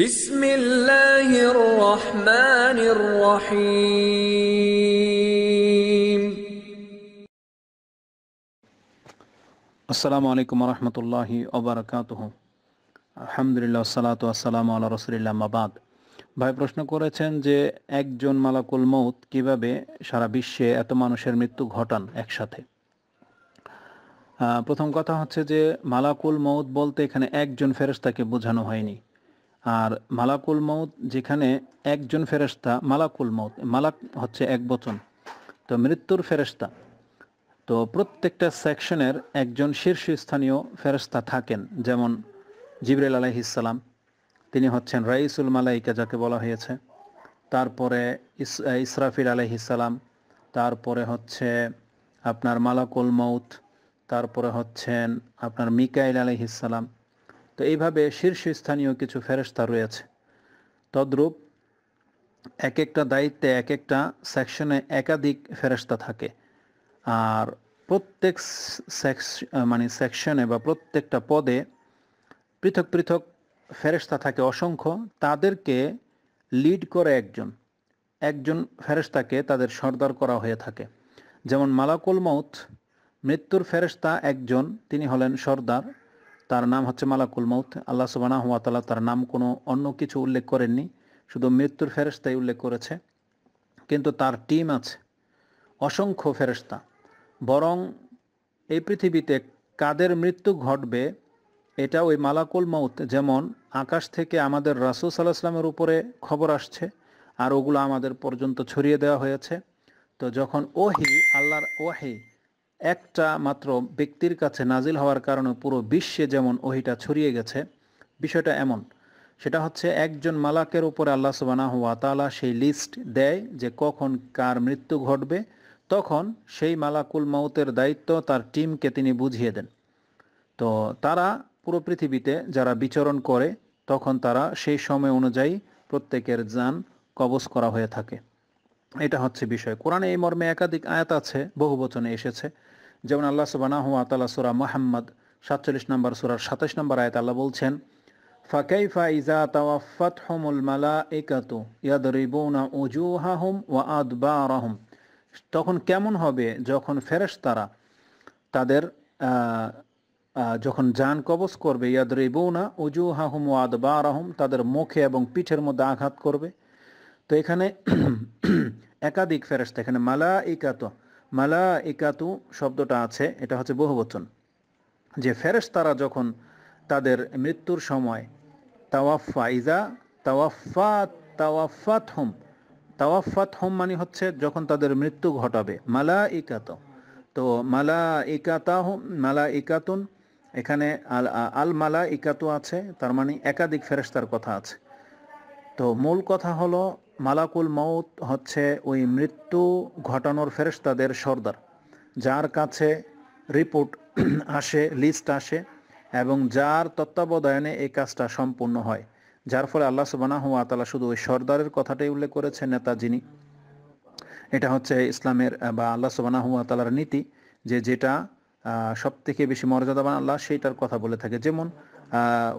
بسم الله الرحمن الرحيم আসসালামু আলাইকুম রহমতুল্লাহি ওবারাকাতুহ। আলহামদুলিল্লাহ সালাতু আসসালামু আলা রাসূলিল্লাহ আম্মা বাদ। ভাই প্রশ্ন করেছেন যে একজন মালাকুল মউত কিভাবে সারা বিশ্বে এত মানুষের মৃত্যু ঘটান একসাথে। প্রথম কথা হচ্ছে যে মালাকুল মউত বলতে এখানে একজন ফেরেশতাকে বোঝানো হয়নি। আর মালাকুল মউত যেখানে একজন ফেরেশতা, মালাকুল মউত মালাক হচ্ছে এক বচন, তো মৃত্যুর ফেরেশতা। তো প্রত্যেকটা সেকশনের একজন শীর্ষস্থানীয় ফেরেশতা থাকেন, যেমন জিবরাইল আলাইহিসসালাম, তিনি হচ্ছেন রাইসুল মালাইকা যাকে বলা হয়েছে। তারপরে ইসরাফিল আলাইহিসসালাম, তারপরে হচ্ছে আপনার মালাকুল মউত, তারপরে হচ্ছেন আপনার মিকাইল আলাইহিসসালাম। তো এইভাবে শীর্ষস্থানীয় কিছু ফেরেশতা রয়েছে। তদ্রূপ এক একটা দায়িত্বে এক একটা সেকশনে একাধিক ফেরেশতা থাকে। আর প্রত্যেক সেকশনে বা প্রত্যেকটা পদে পৃথক পৃথক ফেরেশতা থাকে অসংখ্য। তাদেরকে লিড করে একজন একজন ফেরেশতাকে তাদের সর্দার করা হয়ে থাকে। যেমন মালাকুল মউত, মৃত্যুর ফেরেশতা একজন, তিনি হলেন সর্দার, তার নাম হচ্ছে মালাকুল মউত। আল্লাহ সুবহানাহু ওয়া তাআলা তার নাম কোনো অন্য কিছু উল্লেখ করেননি, শুধু মৃত্যুর ফেরেশতাই উল্লেখ করেছে। কিন্তু তার টিম আছে অসংখ্য ফেরেশতা। বরং এই পৃথিবীতে কাদের মৃত্যু ঘটবে এটা ওই মালাকুল মউত, যেমন আকাশ থেকে আমাদের রাসূল সাল্লাল্লাহু আলাইহি ওয়াসাল্লামের উপরে খবর আসছে আর ওগুলো আমাদের পর্যন্ত ছড়িয়ে দেওয়া হয়েছে। তো যখন আল্লাহর ওহী একটা মাত্র ব্যক্তির কাছে নাজিল হওয়ার কারণে পুরো বিশ্বে যেমন ওহীটা ছড়িয়ে গেছে, বিষয়টা এমন। সেটা হচ্ছে একজন মালাকের উপরে আল্লাহ সুবহানাহু ওয়া তাআলা সেই লিস্ট দেয় যে কখন কার মৃত্যু ঘটবে, তখন সেই মালাকুল মউতের দায়িত্ব তার টিমকে তিনি বুঝিয়ে দেন। তো তারা পুরো পৃথিবীতে যারা বিচরণ করে, তখন তারা সেই সময় অনুযায়ী প্রত্যেকের জান কবজ করা হয়ে থাকে। এটা হচ্ছে বিষয়। কোরআনে এই মর্মে একাধিক আয়াত আছে, বহু বচনে এসেছে। যেমন আল্লাহ সুবহানাহু ওয়া তাআলা সূরা মুহাম্মদ ৪৭ নম্বর সূরার ২৭ নম্বর আয়াত আল্লাহ বলছেন, ফাকাইফা ইযা তাওয়াফাতহুমুল মালাইকাতু ইয়াদরিবুনা উজুহাহুম ওয়া আদবারাহুম। তখন কেমন হবে যখন ফেরেশতারা তাদের যখন জান কবজ করবে, ইয়াদরিবুনা উজুহাহুম ওয়া আদবারাহুম, তাদের মুখে এবং পিঠের মধ্যে আঘাত করবে। তো এখানে একাধিক ফেরেশতা, এখানে মালাইকাতু শব্দটা আছে, এটা হচ্ছে বহুবচন। যে ফেরেশতারা যখন তাদের মৃত্যুর সময় তাওয়াফা তাওয়াফাতহুম তাওয়াফাতহুম মানে হচ্ছে যখন তাদের মৃত্যু ঘটাবে, মালাইকাত। তো মালাইকাতুন, এখানে আল মালাইকাতু আছে, তার মানে একাধিক ফেরেশতার কথা আছে। তো মূল কথা হলো মালাকুল মউত হচ্ছে ওই মৃত্যু ঘটানোর ফেরেশতাদের সর্দার, যার কাছে রিপোর্ট আসে, লিস্ট আসে, এবং যার তত্ত্বাবধানে এই কাজটা সম্পূর্ণ হয়। যার ফলে আল্লাহ সুবহানাহু ওয়া তাআলা শুধু ওই সর্দারের কথাটাই উল্লেখ করেছেন, নেতা যিনি। এটা হচ্ছে ইসলামের বা আল্লাহ সুবহানাহু ওয়া তাআলার নীতি, যে যেটা সব থেকে বেশি মর্যাদাবান আল্লাহ সেইটার কথা বলে থাকে। যেমন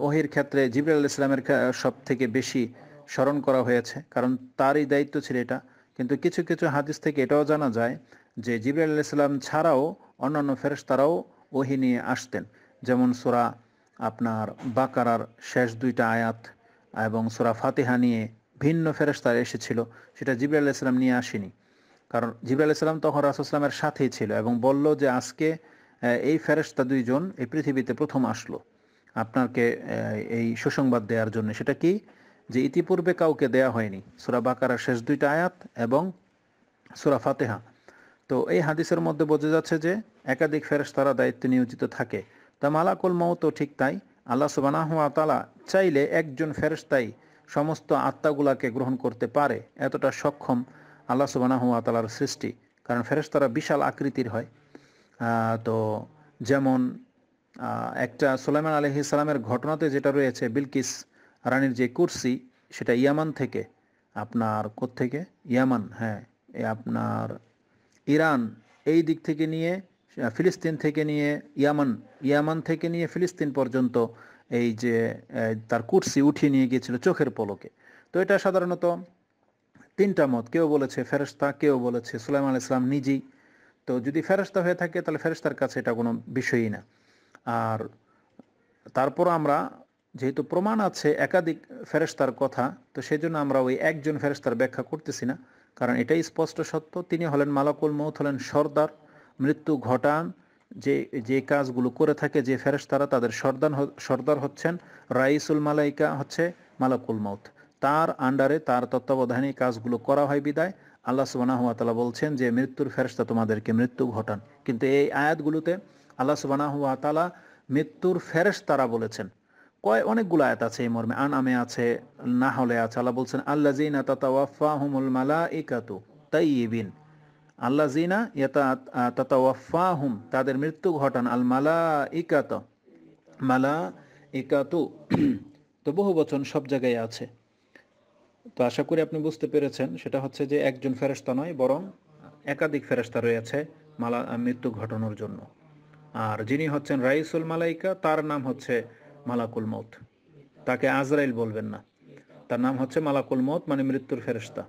ওহির ক্ষেত্রে জিবরাইল আলাইহিস সালামের সব থেকে বেশি স্মরণ করা হয়েছে, কারণ তারই দায়িত্ব ছিল এটা। কিন্তু কিছু কিছু হাদিস থেকে এটাও জানা যায় যে জিবরাইল আলাইহিস সালাম ছাড়াও অন্যান্য ফেরেশতারাও ওহী নিয়ে আসতেন। যেমন সূরা আপনার বাকারার শেষ দুইটা আয়াত এবং সূরা ফাতিহা নিয়ে ভিন্ন ফেরেশতারা এসেছিল, সেটা জিবরাইল আলাইহিস সালাম নিয়ে আসেনি। কারণ জিবরাইল আলাইহিস সালাম তখন রাসূল সাল্লাল্লাহু আলাইহি ওয়াসাল্লামের সাথেই ছিল এবং বলল যে আজকে এই ফেরেশতা দুইজন এই পৃথিবীতে প্রথম আসলো আপনাকে এই সুসংবাদ দেওয়ার জন্য। সেটা কি? যে ইতিপূর্বে কাউকে দেয়া হয়নি। সূরা বাকারার শেষ দুইটা আয়াত এবং সূরা ফাতিহা। তো এই হাদিসের মধ্যে বোঝা যাচ্ছে যে একাধিক ফেরেশতারা দায়িত্বে নিয়োজিত থাকে। তা মালাকুল মউতও ঠিক তাই। আল্লাহ সুবহানাহু ওয়া তাআলা চাইলে একজন ফেরেশতাই সমস্ত আত্মাগুলাকে গ্রহণ করতে পারে, এতটা সক্ষম আল্লাহ সুবহানাহু ওয়া তাআলার সৃষ্টি। কারণ ফেরেশতারা বিশাল আকৃতির হয়। তো যেমন একটা সুলাইমান আলাইহিস সালামের ঘটনাতে যেটা রয়েছে, বিলকিস রানীর যে কুরসি, সেটা ইয়ামান থেকে, আপনার কোত্থেকে, ইয়ামান, হ্যাঁ, আপনার ইরান, এই দিক থেকে নিয়ে ফিলিস্তিন থেকে নিয়ে ইয়ামান, ইয়ামান থেকে নিয়ে ফিলিস্তিন পর্যন্ত এই যে তার কুরসি উঠিয়ে নিয়ে গিয়েছিল চোখের পলকে। তো এটা সাধারণত তিনটা মত, কেউ বলেছে ফেরেশতা, কেউ বলেছে সুলাইমান আলাইহিস সালাম নিজেই। তো যদি ফেরেশতা হয়ে থাকে তাহলে ফেরেশতার কাছে এটা কোনো বিষয়ই না। আর তারপর আমরা যেহেতু প্রমাণ আছে একাধিক ফেরেশতার কথা, তো সেজন্য আমরা ওই একজন ফেরেশতার ব্যাখ্যা করতেছি না, কারণ এটাই স্পষ্ট সত্য তিনি হলেন মালাকুল মউত, হলেন সর্দার, মৃত্যু ঘটান। যে যে কাজগুলো করে থাকে যে ফেরেশতারা, তাদের সর্দার হচ্ছেন রাইসুল মালাইকা, হচ্ছে মালাকুল মউত। তার আন্ডারে, তার তত্ত্বাবধানে এই কাজগুলো করা হয় বিদায় আল্লাহ সুবহানাহু ওয়া তাআলা বলছেন যে মৃত্যুর ফেরেশতা তোমাদেরকে মৃত্যু ঘটান। কিন্তু এই আয়াতগুলোতে আল্লাহ সুবহানাহু ওয়া তাআলা মৃত্যুর ফেরেশতারা বলেছেন। অনেকগুলো আয়াত আছে এই মর্মে, আনআমে আছে, নাহলে আছে। আল্লাহ বলছেন আল্লাযীনা তাতাওয়াফাহুমুল মালাইকাতু তাইয়্যিবিন, আল্লাযীনা তাতাওয়াফাহুম, তাদের মৃত্যু ঘটান, আল মালাইকাতু, মালাইকাতু তো বহু বচন সব জায়গায় আছে। তো আশা করি আপনি বুঝতে পেরেছেন, সেটা হচ্ছে যে একজন ফেরেশতা নয়, বরং একাধিক ফেরেশতা রয়েছে মৃত্যু ঘটানোর জন্য। আর যিনি হচ্ছেন রাইসুল মালাইকা, তার নাম হচ্ছে মালাকুল মউত। তাকে আজরাইল বলবেন না, তার নাম হচ্ছে মালাকুল মউত, মানে মৃত্যুর ফেরেশতা।